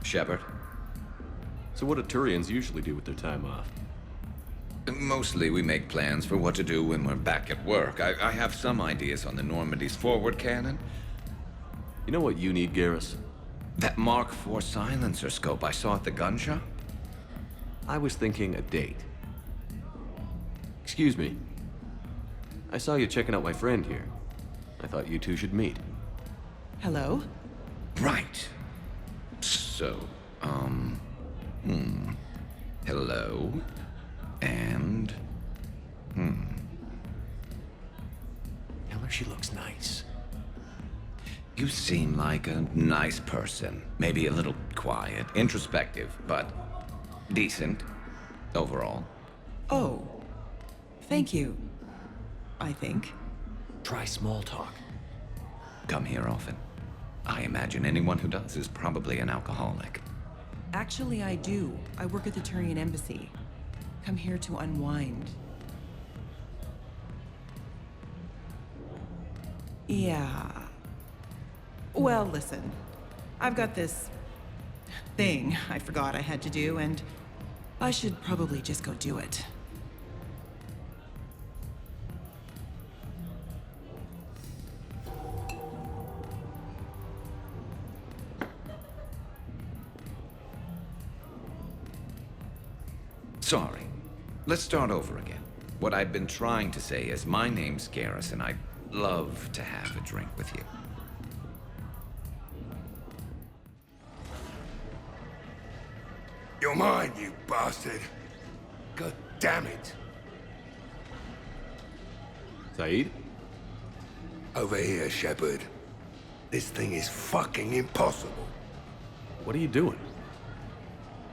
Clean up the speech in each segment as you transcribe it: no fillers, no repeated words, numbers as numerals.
Shepard. So what do Turians usually do with their time off? Mostly we make plans for what to do when we're back at work. I have some ideas on the Normandy's forward cannon. You know what you need, Garrus? That Mark IV silencer scope I saw at the gun shop? I was thinking a date. Excuse me. I saw you checking out my friend here. I thought you two should meet. Hello? Right. So, hello. And, Tell her she looks nice. You seem like a nice person. Maybe a little quiet, introspective, but decent overall. Oh. Thank you. I think. Try small talk. Come here often. I imagine anyone who does is probably an alcoholic. Actually, I do. I work at the Turian embassy. Come here to unwind. Yeah. Well, listen. I've got this thing I forgot I had to do, and I should probably just go do it. Sorry. Let's start over again. What I've been trying to say is my name's Garrus, and I'd love to have a drink with you. You're mine, you bastard. God damn it. Zaeed? Over here, Shepard. This thing is fucking impossible. What are you doing?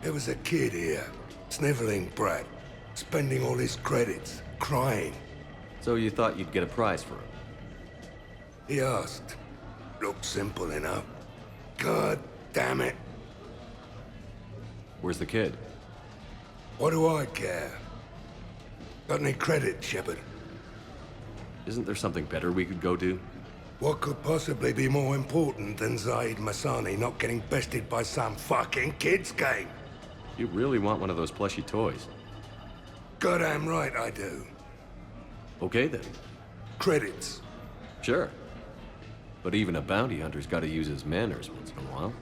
There was a kid here, sniveling brat, spending all his credits, crying. So you thought you'd get a prize for him? He asked. Looked simple enough. God damn it. Where's the kid? What do I care? Got any credit, Shepard? Isn't there something better we could go do? What could possibly be more important than Zaeed Masani not getting bested by some fucking kid's game? You really want one of those plushy toys? Goddamn right I do. Okay then. Credits. Sure. But even a bounty hunter's gotta use his manners once in a while.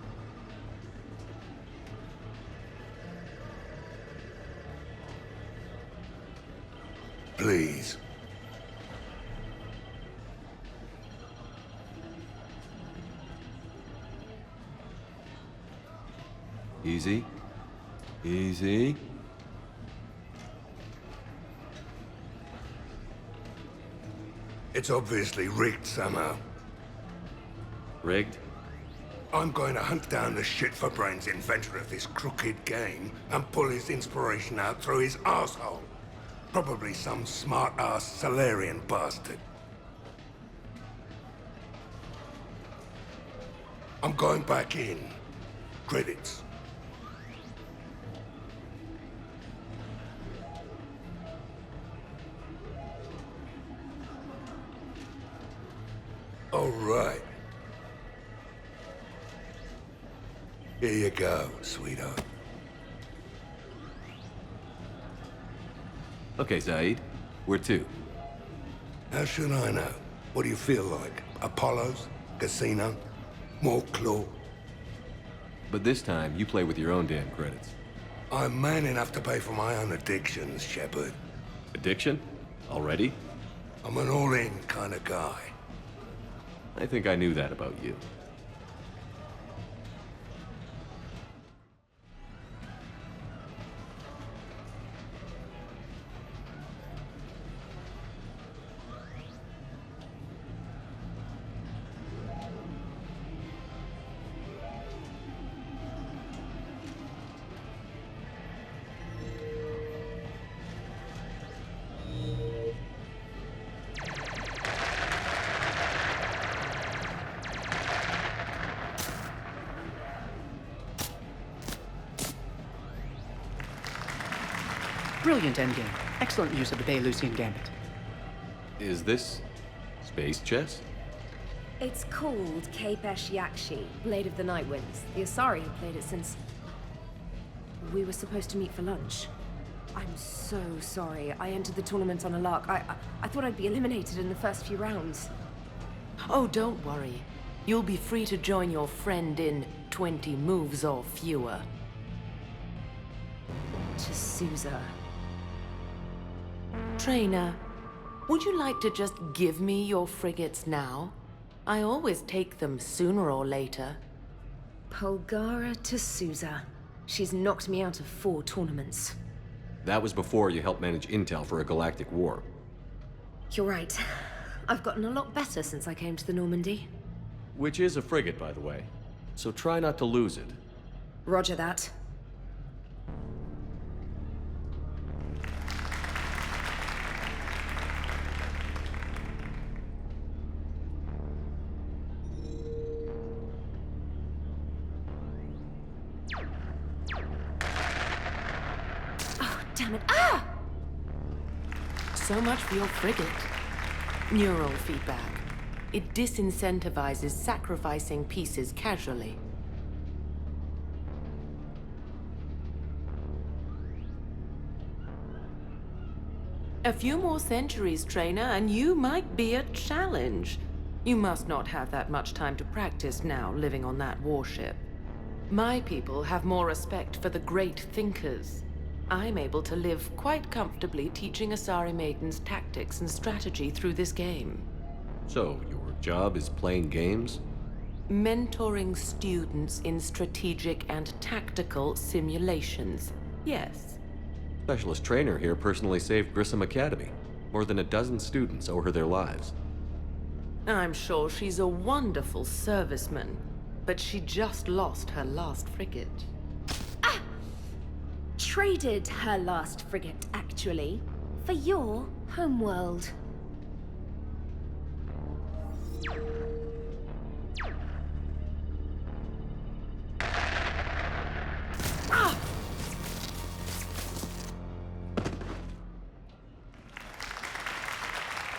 Please. Easy. Easy. It's obviously rigged somehow. Rigged? I'm going to hunt down the shit-for-brains inventor of this crooked game and pull his inspiration out through his asshole. Probably some smart-ass Salarian bastard. I'm going back in. Credits. All right. Here you go, sweetheart. Okay, Zaeed. Where to? How should I know? What do you feel like? Apollo's? Casino? More claw? But this time, you play with your own damn credits. I'm man enough to pay for my own addictions, Shepard. Addiction? Already? I'm an all-in kind of guy. I think I knew that about you. Brilliant endgame. Excellent use of the Baylusian Gambit. Is this space chess? It's called Kapesh Yakshi, Blade of the Night Winds. The Asari have played it since... we were supposed to meet for lunch. I'm so sorry. I entered the tournament on a lark. I thought I'd be eliminated in the first few rounds. Oh, don't worry. You'll be free to join your friend in 20 moves or fewer. To Sousa. Trainer, would you like to just give me your frigates now? I always take them sooner or later. Polgara to Sousa. She's knocked me out of 4 tournaments. That was before you helped manage intel for a galactic war. You're right. I've gotten a lot better since I came to the Normandy. Which is a frigate, by the way. So try not to lose it. Roger that. Oh, damn it. Ah! So much for your frigate. Neural feedback. It disincentivizes sacrificing pieces casually. A few more centuries, Trainer, and you might be a challenge. You must not have that much time to practice now, living on that warship. My people have more respect for the great thinkers. I'm able to live quite comfortably teaching Asari maidens tactics and strategy through this game. So, your job is playing games? Mentoring students in strategic and tactical simulations. Yes. Specialist trainer here personally saved Grissom Academy. More than a dozen students owe her their lives. I'm sure she's a wonderful serviceman, but she just lost her last frigate. Ah! Traded her last frigate, actually, for your homeworld. Ah!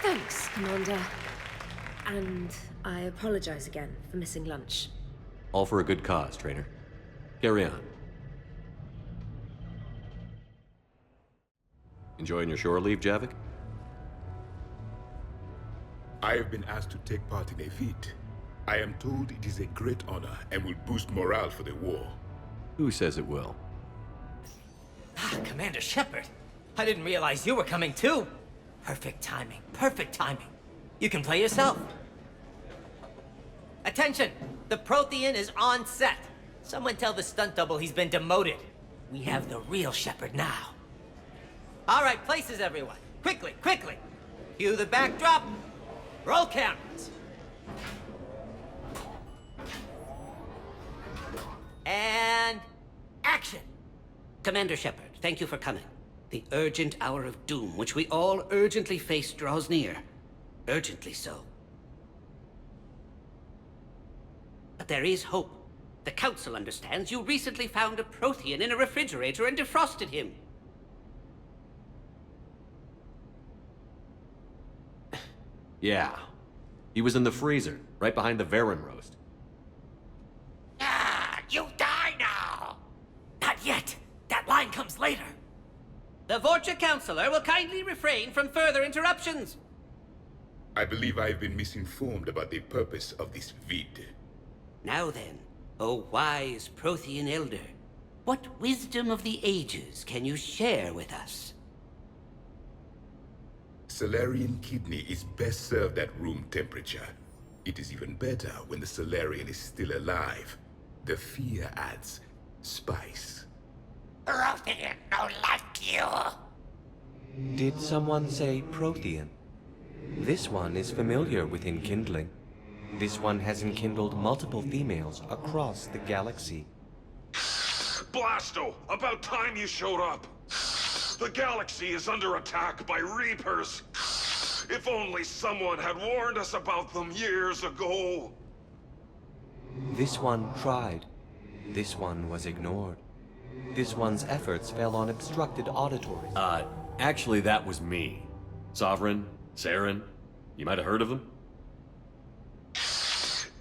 Thanks, Commander. And I apologize again for missing lunch. All for a good cause, trainer. Carry on. Enjoying your shore leave, Javik? I have been asked to take part in a feat. I am told it is a great honor and will boost morale for the war. Who says it will? Commander Shepard, I didn't realize you were coming too. Perfect timing, perfect timing. You can play yourself. Attention, the Prothean is on set. Someone tell the stunt double he's been demoted. We have the real Shepard now. All right, places everyone. Quickly, quickly. Cue the backdrop. Roll cameras. And action. Commander Shepard, thank you for coming. The urgent hour of doom, which we all urgently face, draws near. Urgently so. But there is hope. The Council understands you recently found a Prothean in a refrigerator and defrosted him. Yeah. He was in the freezer, right behind the Varen roast. Ah, you die now! Not yet. That line comes later. The Vorcha Councilor will kindly refrain from further interruptions. I believe I have been misinformed about the purpose of this vid. Now then, O wise Prothean Elder, what wisdom of the ages can you share with us? Salarian kidney is best served at room temperature. It is even better when the Salarian is still alive. The fear adds spice. Prothean don't like you. Did someone say Prothean? This one is familiar with enkindling. This one has enkindled multiple females across the galaxy. Blasto, about time you showed up. The galaxy is under attack by Reapers. If only someone had warned us about them years ago. This one tried. This one was ignored. This one's efforts fell on obstructed auditories. Actually that was me. Sovereign, Saren, you might have heard of them?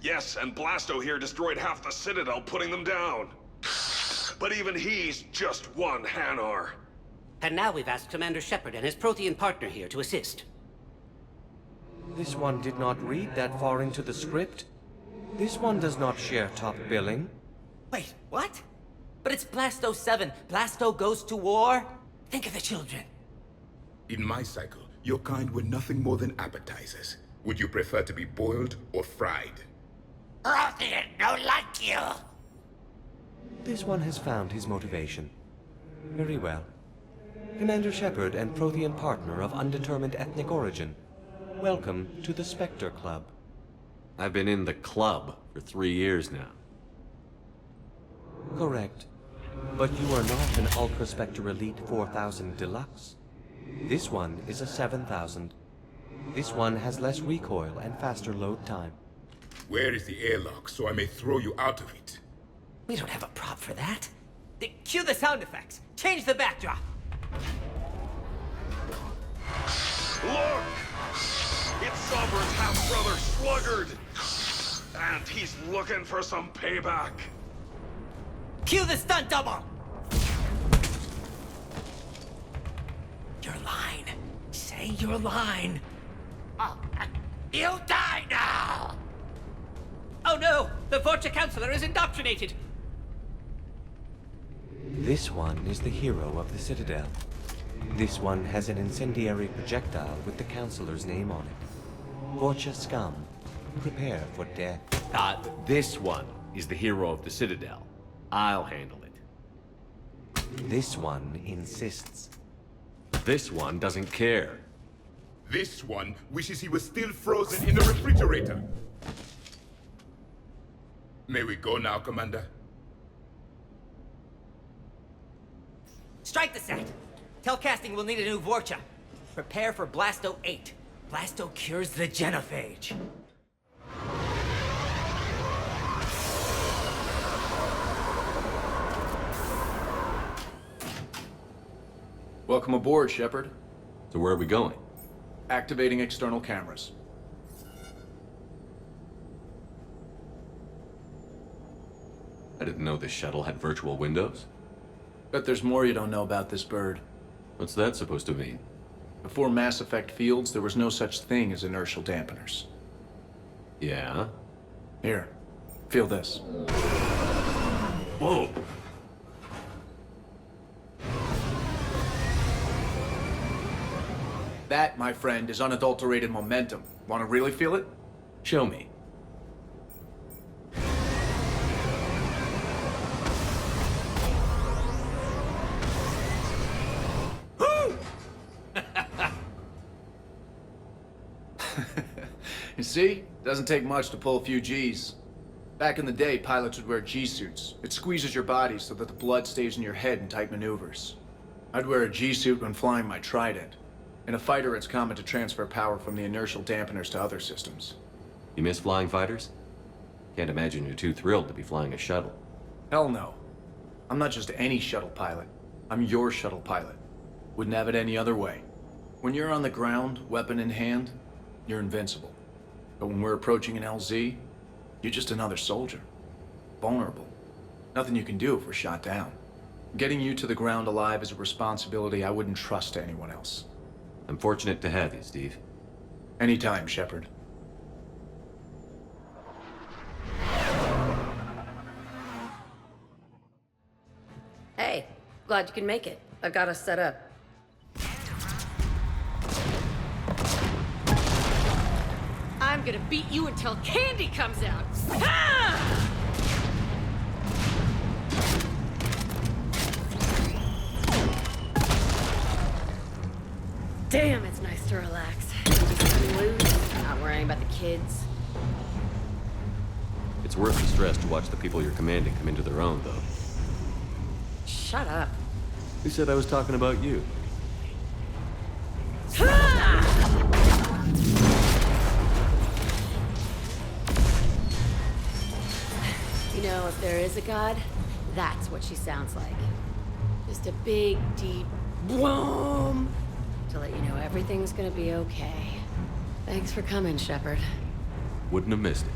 Yes, and Blasto here destroyed half the Citadel, putting them down. But even he's just one Hanar. And now we've asked Commander Shepard and his Prothean partner here to assist. This one did not read that far into the script. This one does not share top billing. Wait, what? But it's Blasto 7. Blasto goes to war? Think of the children. In my cycle, your kind were nothing more than appetizers. Would you prefer to be boiled or fried? Prothean, no like you. This one has found his motivation. Very well. Commander Shepard and Prothean partner of undetermined ethnic origin, welcome to the Spectre Club. I've been in the club for 3 years now. Correct. But you are not an Ultra Spectre Elite 4000 Deluxe. This one is a 7000. This one has less recoil and faster load time. Where is the airlock so I may throw you out of it? We don't have a prop for that. Cue the sound effects. Change the backdrop. Look! It's Sovereign's half-brother, Sluggard! And he's looking for some payback. Cue the stunt double! Your line. Say your line. Oh, you die now! Oh no! The Vorcha Counselor is indoctrinated! This one is the hero of the Citadel. This one has an incendiary projectile with the Counselor's name on it. Vorcha scum. Prepare for death. This one is the hero of the Citadel. I'll handle it. This one insists. This one doesn't care. This one wishes he was still frozen in the refrigerator. May we go now, Commander? Strike the set! Telcasting will need a new Vorcha. Prepare for Blasto 8. Blasto cures the genophage. Welcome aboard, Shepard. So where are we going? Activating external cameras. I didn't know this shuttle had virtual windows. Bet there's more you don't know about this bird. What's that supposed to mean? Before Mass Effect fields, there was no such thing as inertial dampeners. Yeah? Here, feel this. Whoa! That, my friend, is unadulterated momentum. Want to really feel it? Show me. You see? Doesn't take much to pull a few Gs. Back in the day, pilots would wear G-suits. It squeezes your body so that the blood stays in your head in tight maneuvers. I'd wear a G-suit when flying my Trident. In a fighter, it's common to transfer power from the inertial dampeners to other systems. You miss flying fighters? Can't imagine you're too thrilled to be flying a shuttle. Hell no. I'm not just any shuttle pilot. I'm your shuttle pilot. Wouldn't have it any other way. When you're on the ground, weapon in hand, you're invincible. But when we're approaching an LZ, you're just another soldier. Vulnerable. Nothing you can do if we're shot down. Getting you to the ground alive is a responsibility I wouldn't trust to anyone else. I'm fortunate to have you, Steve. Anytime, Shepard. Hey, glad you can make it. I've got us set up. I'm gonna beat you until candy comes out. Ha! Damn, it's nice to relax. Just cutting loose, not worrying about the kids. It's worth the stress to watch the people you're commanding come into their own, though. Shut up. Who said I was talking about you? You know, if there is a god, that's what she sounds like. Just a big, deep boom to let you know everything's gonna be okay. Thanks for coming, Shepard. Wouldn't have missed it.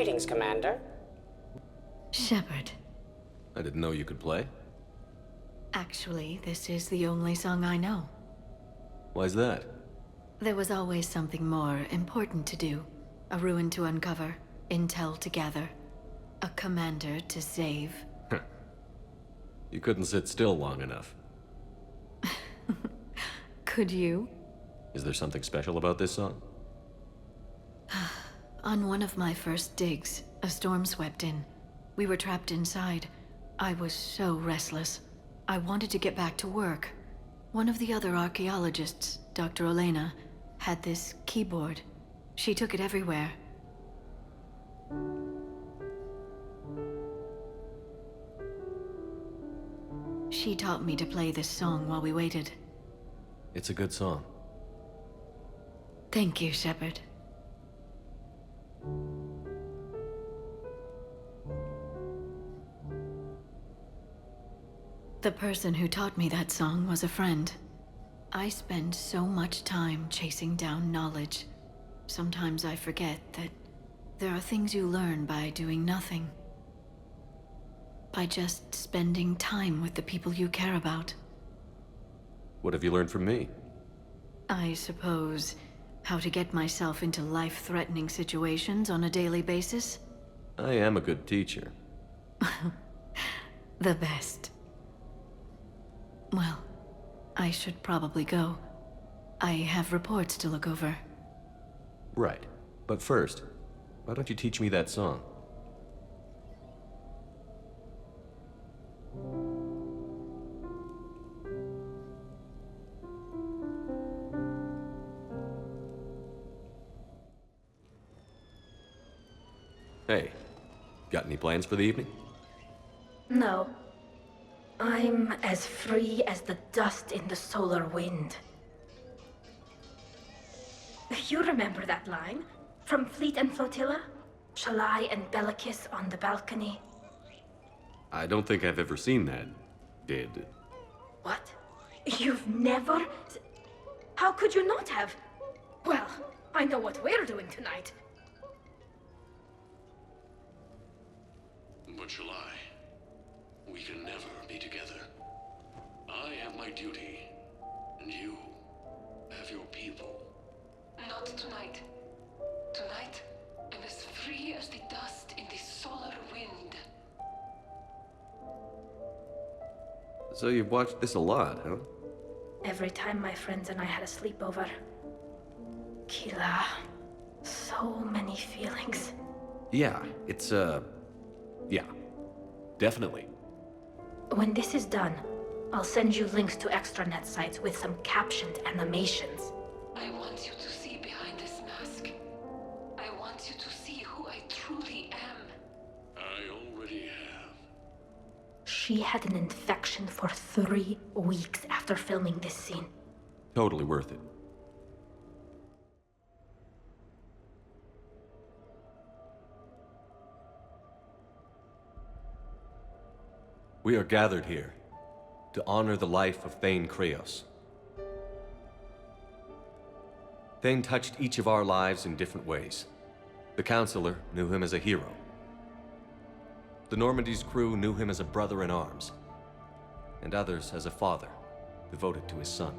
Greetings, Commander. Shepard. I didn't know you could play. Actually, this is the only song I know. Why's that? There was always something more important to do. A ruin to uncover, intel to gather, a commander to save. You couldn't sit still long enough. Could you? Is there something special about this song? On one of my first digs, a storm swept in. We were trapped inside. I was so restless. I wanted to get back to work. One of the other archaeologists, Dr. Elena, had this keyboard. She took it everywhere. She taught me to play this song while we waited. It's a good song. Thank you, Shepard. The person who taught me that song was a friend. I spend so much time chasing down knowledge. Sometimes I forget that there are things you learn by doing nothing. By just spending time with the people you care about. What have you learned from me? I suppose how to get myself into life-threatening situations on a daily basis. I am a good teacher. The best. Well, I should probably go. I have reports to look over. Right. But first, why don't you teach me that song? Hey, got any plans for the evening? No. I'm as free as the dust in the solar wind. You remember that line? From Fleet and Flotilla? Shalai and Bellicus on the balcony? I don't think I've ever seen that. Did. What? You've never... How could you not have? Well, I know what we're doing tonight. But shall I? We can never be together. I have my duty, and you have your people. Not tonight. Tonight, I'm as free as the dust in the solar wind. So you've watched this a lot, huh? Every time my friends and I had a sleepover. Kila. So many feelings. Yeah, it's, yeah. Definitely. When this is done, I'll send you links to extranet sites with some captioned animations. I want you to see behind this mask. I want you to see who I truly am. I already have. She had an infection for 3 weeks after filming this scene. Totally worth it. We are gathered here to honor the life of Thane Kreos. Thane touched each of our lives in different ways. The Counselor knew him as a hero. The Normandy's crew knew him as a brother in arms, and others as a father devoted to his son.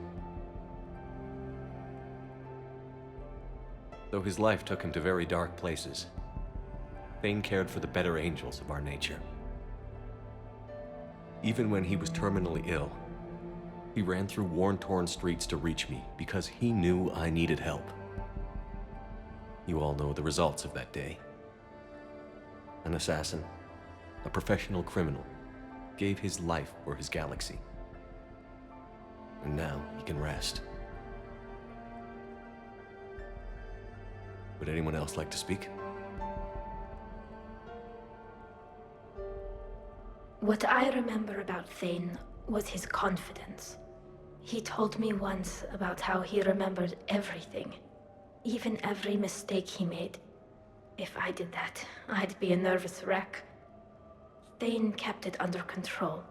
Though his life took him to very dark places, Thane cared for the better angels of our nature. Even when he was terminally ill, he ran through worn-torn streets to reach me because he knew I needed help. You all know the results of that day. An assassin, a professional criminal, gave his life for his galaxy. And now he can rest. Would anyone else like to speak? What I remember about Thane was his confidence. He told me once about how he remembered everything, even every mistake he made. If I did that, I'd be a nervous wreck. Thane kept it under control.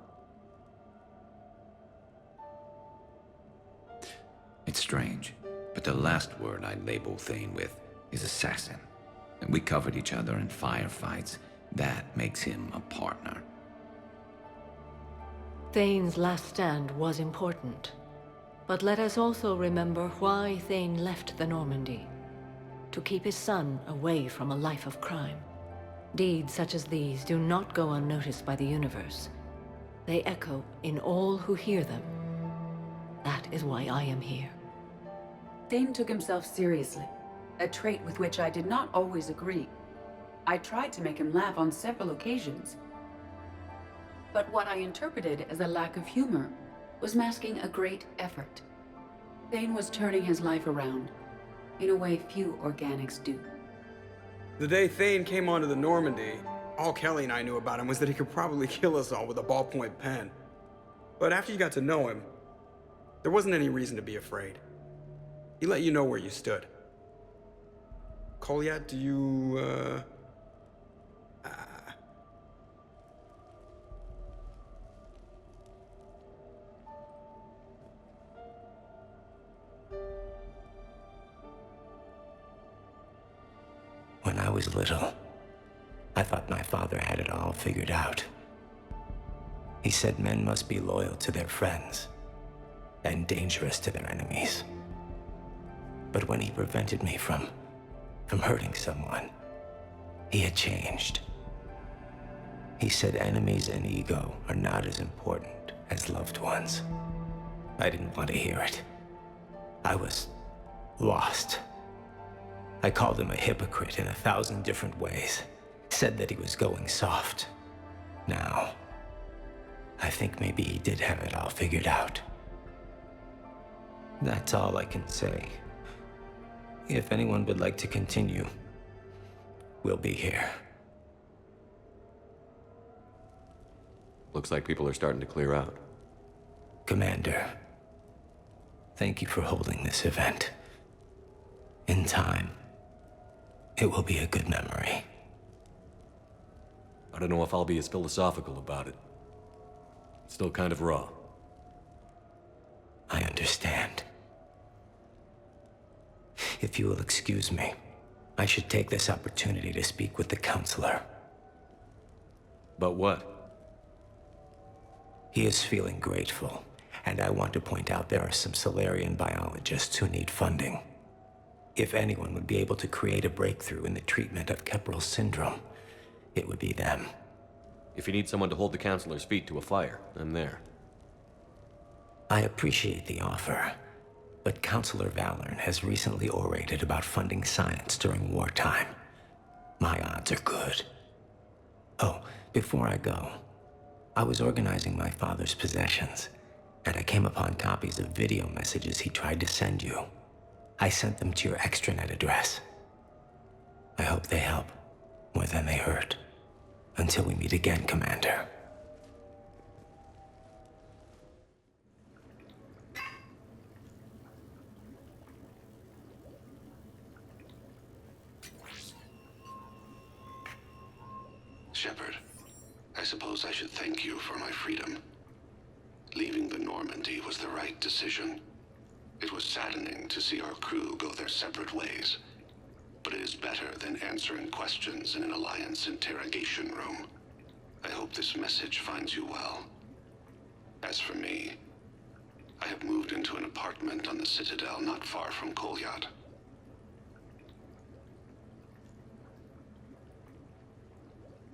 It's strange, but the last word I'd label Thane with is assassin. We covered each other in firefights. That makes him a partner. Thane's last stand was important. But let us also remember why Thane left the Normandy. To keep his son away from a life of crime. Deeds such as these do not go unnoticed by the universe. They echo in all who hear them. That is why I am here. Thane took himself seriously, a trait with which I did not always agree. I tried to make him laugh on several occasions. But what I interpreted as a lack of humor was masking a great effort. Thane was turning his life around, in a way few organics do. The day Thane came onto the Normandy, all Kelly and I knew about him was that he could probably kill us all with a ballpoint pen. But after you got to know him, there wasn't any reason to be afraid. He let you know where you stood. Kolyat, do you, When I was little, I thought my father had it all figured out. He said men must be loyal to their friends and dangerous to their enemies. But when he prevented me from hurting someone, he had changed. He said enemies and ego are not as important as loved ones. I didn't want to hear it. I was lost. I called him a hypocrite in 1,000 different ways. Said that he was going soft. Now, I think maybe he did have it all figured out. That's all I can say. If anyone would like to continue, we'll be here. Looks like people are starting to clear out. Commander, thank you for holding this event. In time, it will be a good memory. I don't know if I'll be as philosophical about it. It's still kind of raw. I understand. If you will excuse me, I should take this opportunity to speak with the counselor. About what? He is feeling grateful, and I want to point out there are some Solarian biologists who need funding. If anyone would be able to create a breakthrough in the treatment of Keppel's syndrome, it would be them. If you need someone to hold the counselor's feet to a fire, I'm there. I appreciate the offer, but Counselor Valorn has recently orated about funding science during wartime. My odds are good. Oh, before I go, I was organizing my father's possessions, and I came upon copies of video messages he tried to send you. I sent them to your extranet address. I hope they help more than they hurt. Until we meet again, Commander. Shepard, I suppose I should thank you for my freedom. Leaving the Normandy was the right decision. It was saddening to see our crew go their separate ways, but it is better than answering questions in an Alliance interrogation room. I hope this message finds you well. As for me, I have moved into an apartment on the Citadel not far from Kolyat.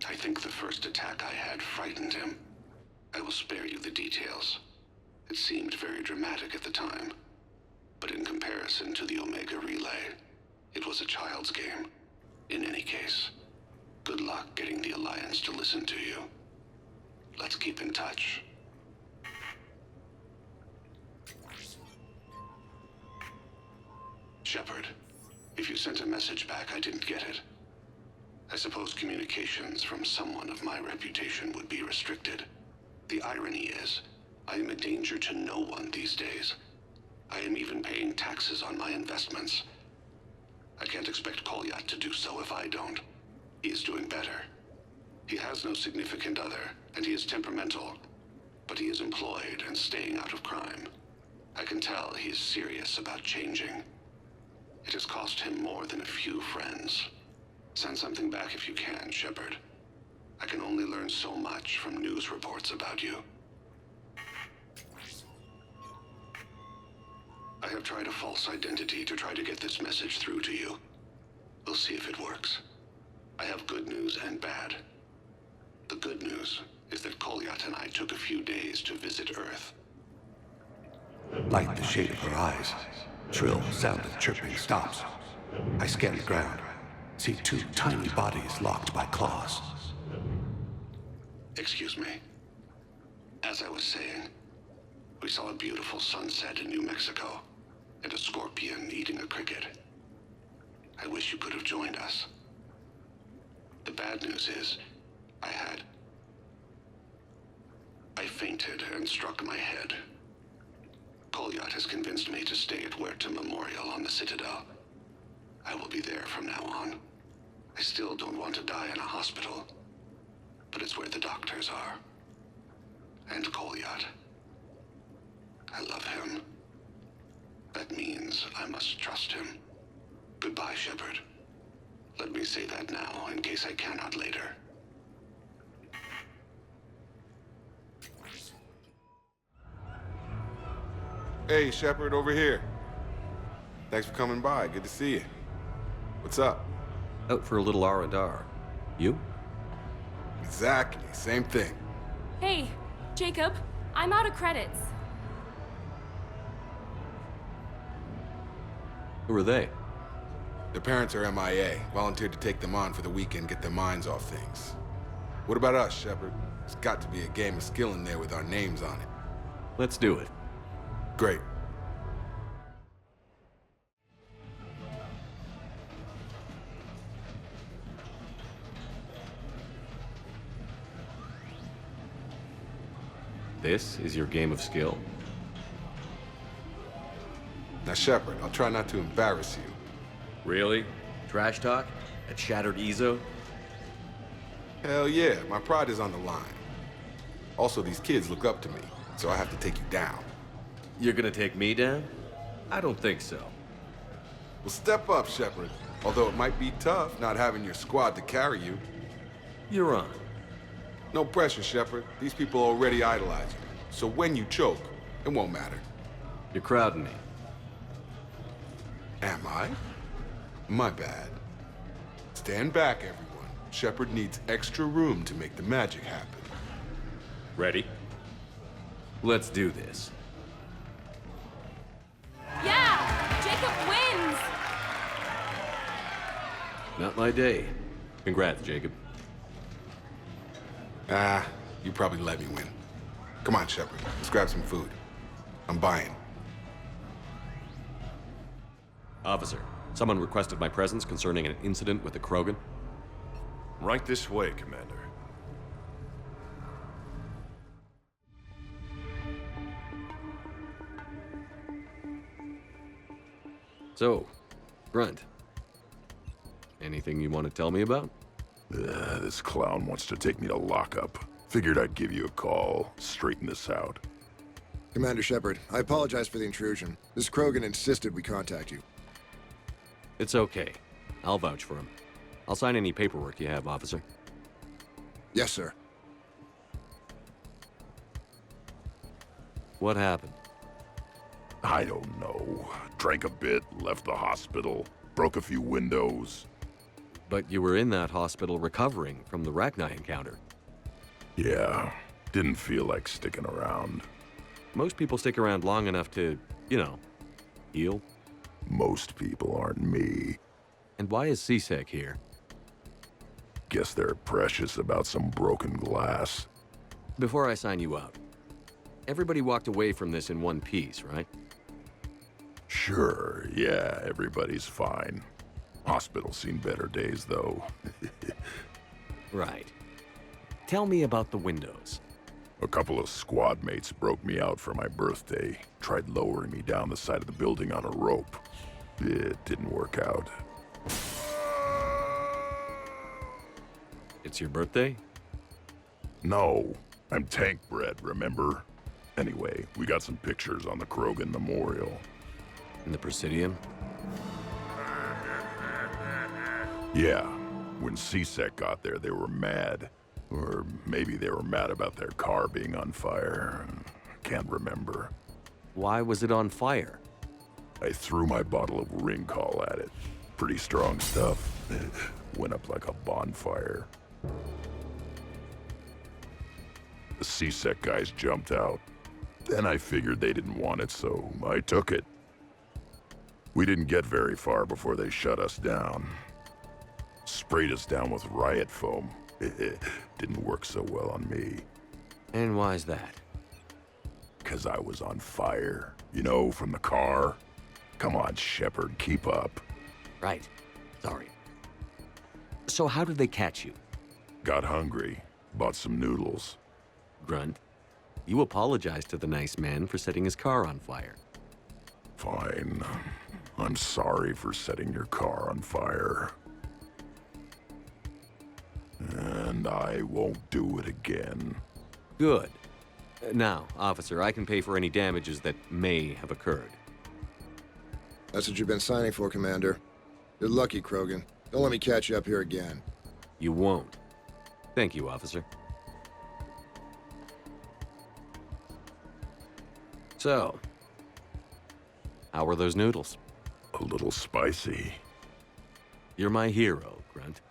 I think the first attack I had frightened him. I will spare you the details. It seemed very dramatic at the time. But in comparison to the Omega Relay, it was a child's game. In any case, good luck getting the Alliance to listen to you. Let's keep in touch. Shepard, if you sent a message back, I didn't get it. I suppose communications from someone of my reputation would be restricted. The irony is, I am a danger to no one these days. I am even paying taxes on my investments. I can't expect Kolyat to do so if I don't. He is doing better. He has no significant other, and he is temperamental. But he is employed and staying out of crime. I can tell he is serious about changing. It has cost him more than a few friends. Send something back if you can, Shepard. I can only learn so much from news reports about you. I have tried a false identity to try to get this message through to you. We'll see if it works. I have good news and bad. The good news is that Kolyat and I took a few days to visit Earth. Light the shade of her eyes. Shrill sound of chirping stops. I scan the ground. See two tiny bodies locked by claws. Excuse me. As I was saying, we saw a beautiful sunset in New Mexico, and a scorpion eating a cricket. I wish you could have joined us. The bad news is, I fainted and struck my head. Kolyat has convinced me to stay at Huerta Memorial on the Citadel. I will be there from now on. I still don't want to die in a hospital, but it's where the doctors are. And Kolyat. I love him. That means I must trust him. Goodbye, Shepard. Let me say that now, in case I cannot later. Hey, Shepard, over here. Thanks for coming by. Good to see you. What's up? Out for a little R&R. You? Exactly. Same thing. Hey, Jacob, I'm out of credits. Who are they? Their parents are MIA. Volunteered to take them on for the weekend, get their minds off things. What about us, Shepard? There's got to be a game of skill in there with our names on it. Let's do it. Great. This is your game of skill? Now, Shepard, I'll try not to embarrass you. Really? Trash talk? At Shattered Ezo? Hell yeah, my pride is on the line. Also, these kids look up to me, so I have to take you down. You're gonna take me down? I don't think so. Well, step up, Shepard. Although it might be tough not having your squad to carry you. You're on. No pressure, Shepard. These people already idolize you. So when you choke, it won't matter. You're crowding me. Am I? My bad. Stand back, everyone. Shepard needs extra room to make the magic happen. Ready? Let's do this. Yeah! Jacob wins! Not my day. Congrats, Jacob. Ah, you probably let me win. Come on, Shepard. Let's grab some food. I'm buying. Officer, someone requested my presence concerning an incident with the Krogan. Right this way, Commander. So, Grunt. Anything you want to tell me about? This clown wants to take me to lockup. Figured I'd give you a call, straighten this out. Commander Shepard, I apologize for the intrusion. This Krogan insisted we contact you. It's okay. I'll vouch for him. I'll sign any paperwork you have, officer. Yes, sir. What happened? I don't know. Drank a bit, left the hospital, broke a few windows. But you were in that hospital recovering from the Rachni encounter. Yeah, didn't feel like sticking around. Most people stick around long enough to, you know, heal. Most people aren't me. And why is CSEC here? Guess they're precious about some broken glass. Before I sign you out, everybody walked away from this in one piece, right? Sure, yeah, everybody's fine. Hospital's seen better days, though. Right. Tell me about the windows. A couple of squad mates broke me out for my birthday. Tried lowering me down the side of the building on a rope. It didn't work out. It's your birthday? No, I'm tank bred, remember? Anyway, we got some pictures on the Krogan Memorial. In the Presidium? Yeah, When C-Sec got there, they were mad. Or maybe they were mad about their car being on fire. Can't remember. Why was it on fire? I threw my bottle of ring call at it. Pretty strong stuff. Went up like a bonfire. The C-Sec guys jumped out. Then I figured they didn't want it, so I took it. We didn't get very far before they shut us down. Sprayed us down with riot foam. Didn't work so well on me. And why's that? 'Cause I was on fire. You know, from the car. Come on, Shepard, keep up. Right. Sorry. So how did they catch you? Got hungry. Bought some noodles. Grunt, you apologized to the nice man for setting his car on fire. Fine. I'm sorry for setting your car on fire. And I won't do it again. Good. Now, officer, I can pay for any damages that may have occurred. That's what you've been signing for, Commander. You're lucky, Krogan. Don't let me catch you up here again. You won't. Thank you, officer. So, how were those noodles? A little spicy. You're my hero, Grunt.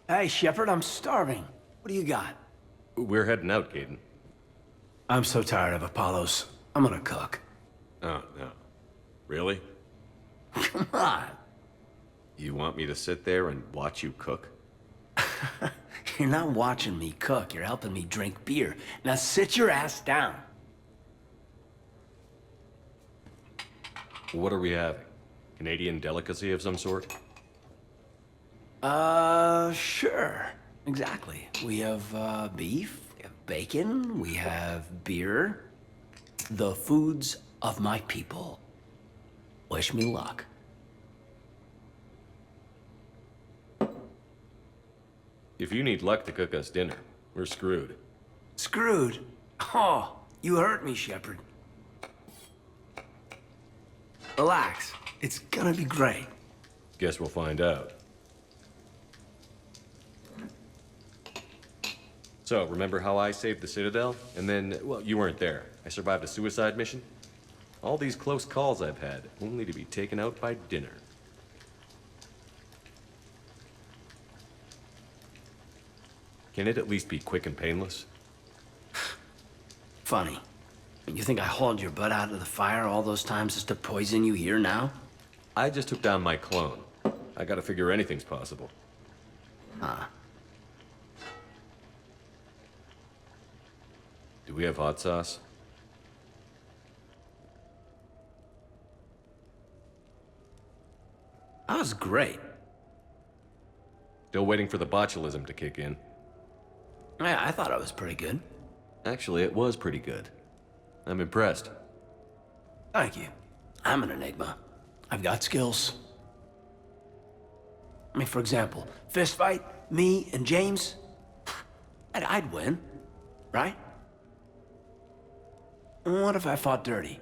Hey, Shepard, I'm starving. What do you got? We're heading out, Kaidan. I'm so tired of Apollos. I'm gonna cook. Oh, no. Really? Come on. You want me to sit there and watch you cook? You're not watching me cook. You're helping me drink beer. Now sit your ass down. What are we having? Canadian delicacy of some sort? Sure. Exactly. We have, beef, we have bacon, we have beer. The foods of my people. Wish me luck. If you need luck to cook us dinner, we're screwed. Screwed? Oh, you hurt me, Shepard. Relax. It's gonna be great. Guess we'll find out. So, remember how I saved the Citadel? And then, well, you weren't there. I survived a suicide mission? All these close calls I've had, only to be taken out by dinner. Can it at least be quick and painless? Funny. You think I hauled your butt out of the fire all those times just to poison you here now? I just took down my clone. I gotta figure anything's possible. Huh. Do we have hot sauce? That was great. Still waiting for the botulism to kick in. Yeah, I thought it was pretty good. Actually, it was pretty good. I'm impressed. Thank you. I'm an enigma. I've got skills. I mean, for example, fist fight, me and James, I'd win, right? What if I fought dirty?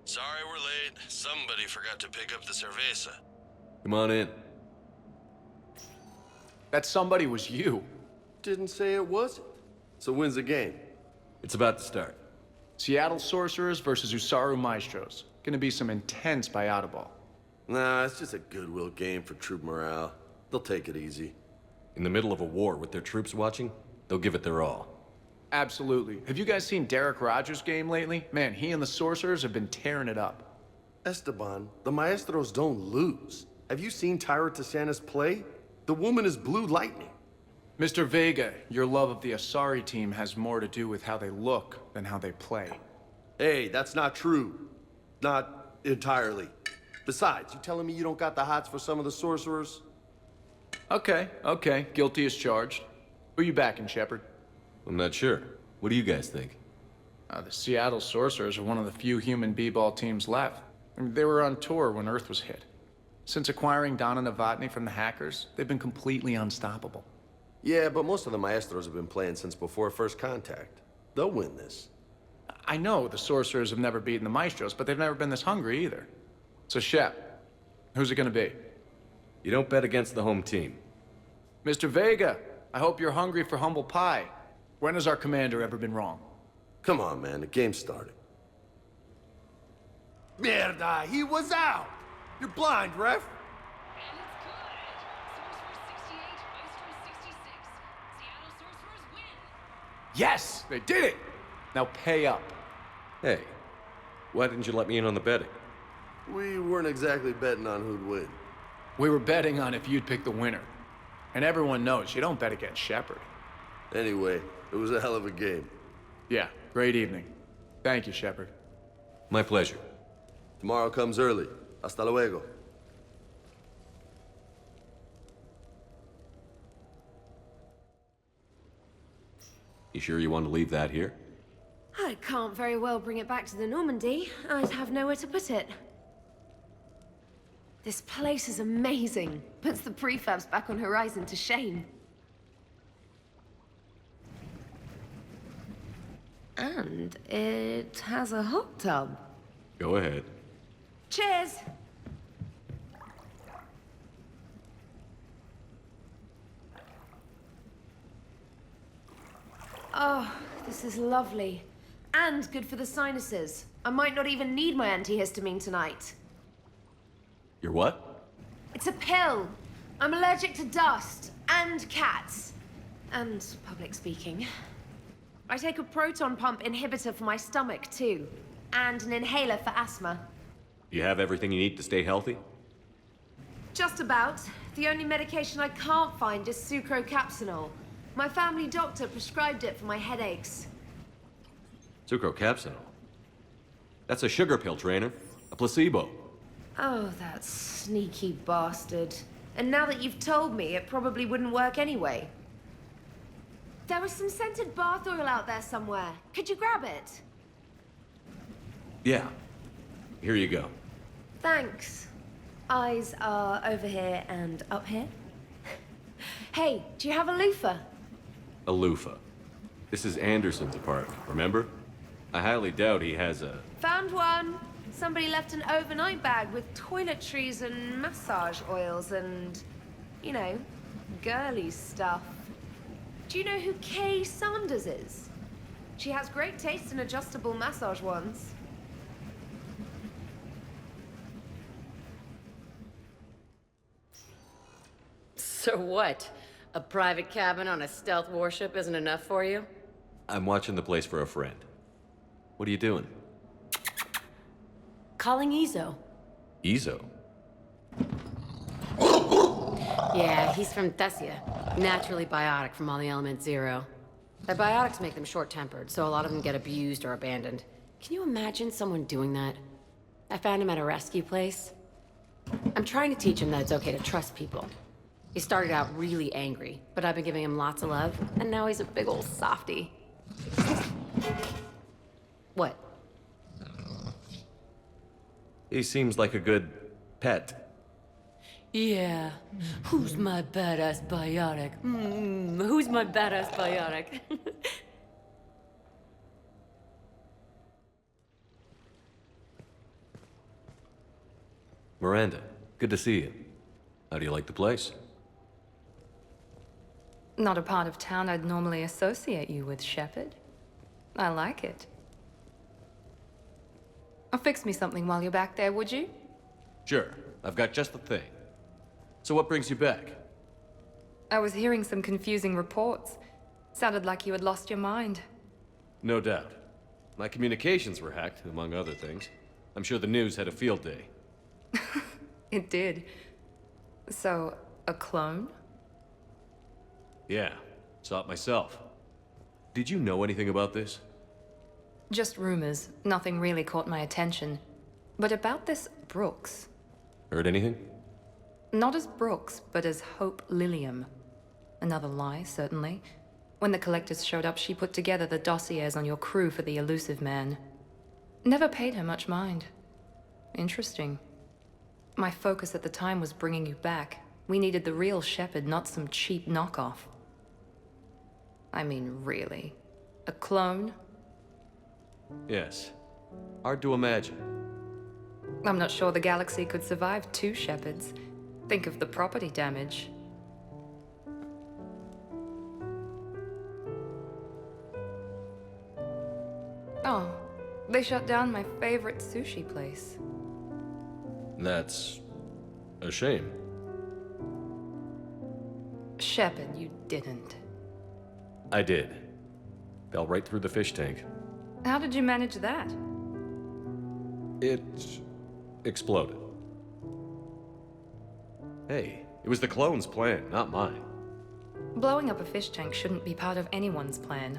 Sorry we're late. Somebody forgot to pick up the cerveza. Come on in. That somebody was you. Didn't say it wasn't. So when's the game? It's about to start. Seattle Sorcerers versus Usaru Maestros. Gonna be some intense buyout ball. Nah, it's just a goodwill game for troop morale. They'll take it easy. In the middle of a war with their troops watching, they'll give it their all. Absolutely. Have you guys seen Derek Rogers' game lately? Man, he and the Sorcerers have been tearing it up. Esteban, the Maestros don't lose. Have you seen Tyra Tassanis play? The woman is blue lightning. Mr. Vega, your love of the Asari team has more to do with how they look than how they play. Hey, that's not true. Not entirely. Besides, you telling me you don't got the hots for some of the sorcerers? Okay. Guilty as charged. Who you backing, Shepard? I'm not sure. What do you guys think? The Seattle Sorcerers are one of the few human b-ball teams left. I mean, they were on tour when Earth was hit. Since acquiring DanaDuchy from the hackers, they've been completely unstoppable. Yeah, but most of the maestros have been playing since before first contact. They'll win this. I know the sorcerers have never beaten the maestros, but they've never been this hungry either. So, Shep, who's it gonna be? You don't bet against the home team. Mr. Vega, I hope you're hungry for humble pie. When has our commander ever been wrong? Come on, man, the game started. Mierda, he was out! You're blind, ref! Yes, they did it! Now pay up. Hey, why didn't you let me in on the betting? We weren't exactly betting on who'd win. We were betting on if you'd pick the winner. And everyone knows you don't bet against Shepard. Anyway, it was a hell of a game. Yeah, great evening. Thank you, Shepard. My pleasure. Tomorrow comes early. Hasta luego. You sure you want to leave that here? I can't very well bring it back to the Normandy. I'd have nowhere to put it. This place is amazing. Puts the prefabs back on Horizon to shame. And it has a hot tub. Go ahead. Cheers! Oh, this is lovely. And good for the sinuses. I might not even need my antihistamine tonight. Your what? It's a pill. I'm allergic to dust and cats. And public speaking. I take a proton pump inhibitor for my stomach, too. And an inhaler for asthma. You have everything you need to stay healthy? Just about. The only medication I can't find is sucrocapsinol. My family doctor prescribed it for my headaches. Sucrocapsinol. That's a sugar pill, trainer. A placebo. Oh, that sneaky bastard. And now that you've told me, it probably wouldn't work anyway. There was some scented bath oil out there somewhere. Could you grab it? Yeah. Here you go. Thanks. Eyes are over here and up here. Hey, do you have a loofah? A loofah. This is Anderson's apartment, remember? I highly doubt he has a... Found one. Somebody left an overnight bag with toiletries and massage oils and, you know, girly stuff. Do you know who Kay Sanders is? She has great taste in adjustable massage ones. So what? A private cabin on a stealth warship isn't enough for you? I'm watching the place for a friend. What are you doing? Calling Izo. Izo? Yeah, he's from Thessia. Naturally biotic from all the Element Zero. Their biotics make them short-tempered, so a lot of them get abused or abandoned. Can you imagine someone doing that? I found him at a rescue place. I'm trying to teach him that it's okay to trust people. He started out really angry, but I've been giving him lots of love, and now he's a big old softie. What? He seems like a good pet. Yeah. Who's my badass biotic? Who's my badass biotic? Miranda, good to see you. How do you like the place? Not a part of town I'd normally associate you with, Shepard. I like it. Fix me something while you're back there, would you? Sure, I've got just the thing. So what brings you back? I was hearing some confusing reports. Sounded like you had lost your mind. No doubt. My communications were hacked, among other things. I'm sure the news had a field day. It did. So, a clone? Yeah, saw it myself. Did you know anything about this? Just rumors. Nothing really caught my attention. But about this Brooks. Heard anything? Not as Brooks, but as Hope Lilium. Another lie, certainly. When the collectors showed up, she put together the dossiers on your crew for the elusive man. Never paid her much mind. Interesting. My focus at the time was bringing you back. We needed the real Shepard, not some cheap knockoff. I mean, really. A clone? Yes. Hard to imagine. I'm not sure the galaxy could survive 2 Shepards. Think of the property damage. Oh, they shut down my favorite sushi place. That's a shame. Shepard, you didn't. I did. Fell right through the fish tank. How did you manage that? It exploded. Hey, it was the clone's plan, not mine. Blowing up a fish tank shouldn't be part of anyone's plan.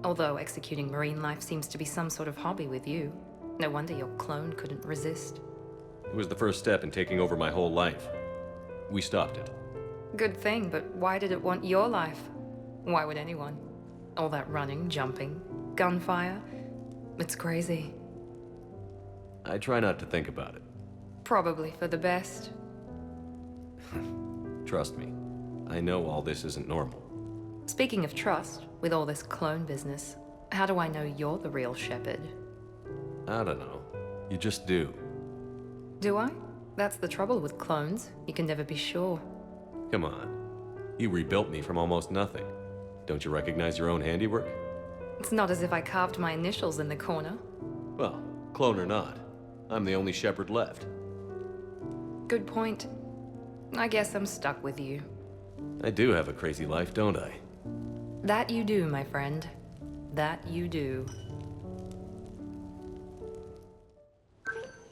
Although executing marine life seems to be some sort of hobby with you. No wonder your clone couldn't resist. It was the first step in taking over my whole life. We stopped it. Good thing, but why did it want your life? Why would anyone? All that running, jumping, gunfire. It's crazy. I try not to think about it. Probably for the best. Trust me, I know all this isn't normal. Speaking of trust, with all this clone business, how do I know you're the real Shepard? I don't know. You just do. Do I? That's the trouble with clones. You can never be sure. Come on. You rebuilt me from almost nothing. Don't you recognize your own handiwork? It's not as if I carved my initials in the corner. Well, clone or not, I'm the only Shepard left. Good point. I guess I'm stuck with you. I do have a crazy life, don't I? That you do, my friend. That you do.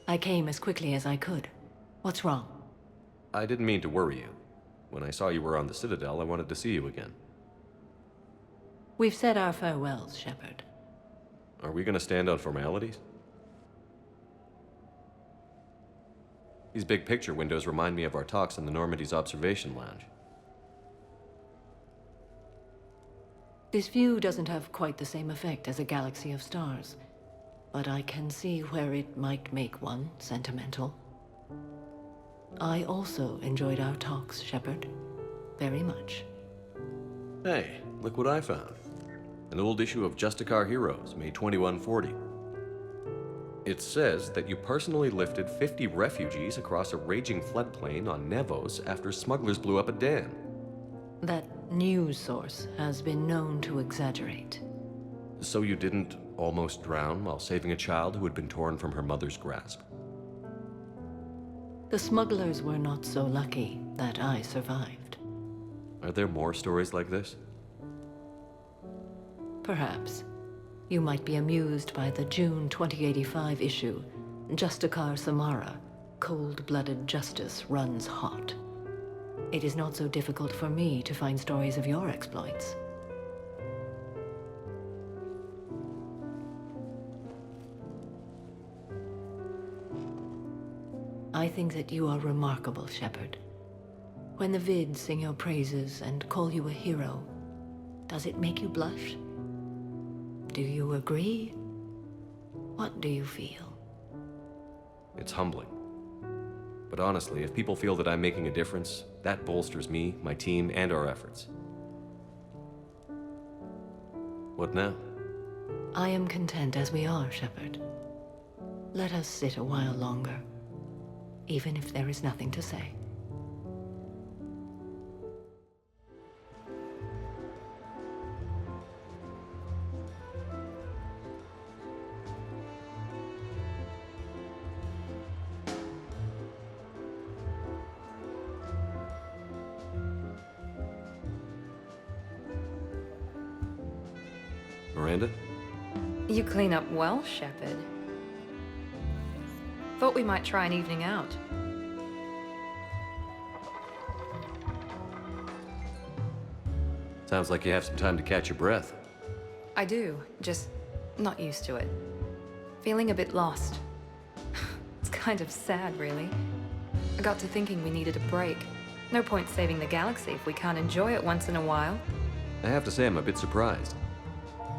I came as quickly as I could. What's wrong? I didn't mean to worry you. When I saw you were on the Citadel, I wanted to see you again. We've said our farewells, Shepard. Are we gonna stand on formalities? These big picture windows remind me of our talks in the Normandy's observation lounge. This view doesn't have quite the same effect as a galaxy of stars, but I can see where it might make one sentimental. I also enjoyed our talks, Shepard. Very much. Hey, look what I found. An old issue of Justicar Heroes, May 2140. It says that you personally lifted 50 refugees across a raging floodplain on Nevos after smugglers blew up a dam. That news source has been known to exaggerate. So you didn't almost drown while saving a child who had been torn from her mother's grasp? The smugglers were not so lucky that I survived. Are there more stories like this? Perhaps. You might be amused by the June 2085 issue, Justicar Samara, Cold-Blooded Justice Runs Hot. It is not so difficult for me to find stories of your exploits. I think that you are remarkable, Shepard. When the vids sing your praises and call you a hero, does it make you blush? Do you agree? What do you feel? It's humbling. But honestly, if people feel that I'm making a difference, that bolsters me, my team, and our efforts. What now? I am content as we are, Shepard. Let us sit a while longer, even if there is nothing to say. Miranda? You clean up well, Shepard. Thought we might try an evening out. Sounds like you have some time to catch your breath. I do, just not used to it. Feeling a bit lost. It's kind of sad, really. I got to thinking we needed a break. No point saving the galaxy if we can't enjoy it once in a while. I have to say I'm a bit surprised.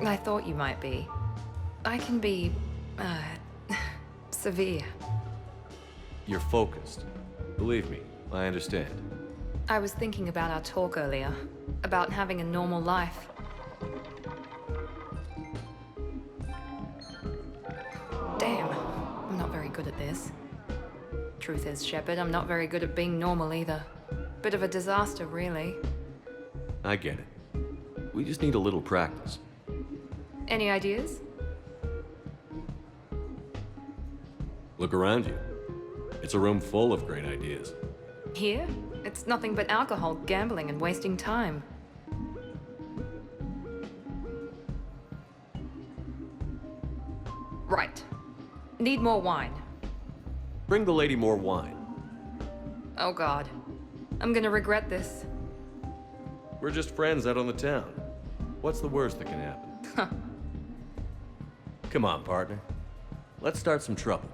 I thought you might be. I can be, severe. You're focused. Believe me, I understand. I was thinking about our talk earlier, about having a normal life. Truth is, Shepard, I'm not very good at being normal either. Bit of a disaster, really. I get it. We just need a little practice. Any ideas? Look around you. It's a room full of great ideas. Here? It's nothing but alcohol, gambling, and wasting time. Right. Need more wine. Bring the lady more wine. Oh god. I'm gonna regret this. We're just friends out on the town. What's the worst that can happen? Come on, partner. Let's start some trouble.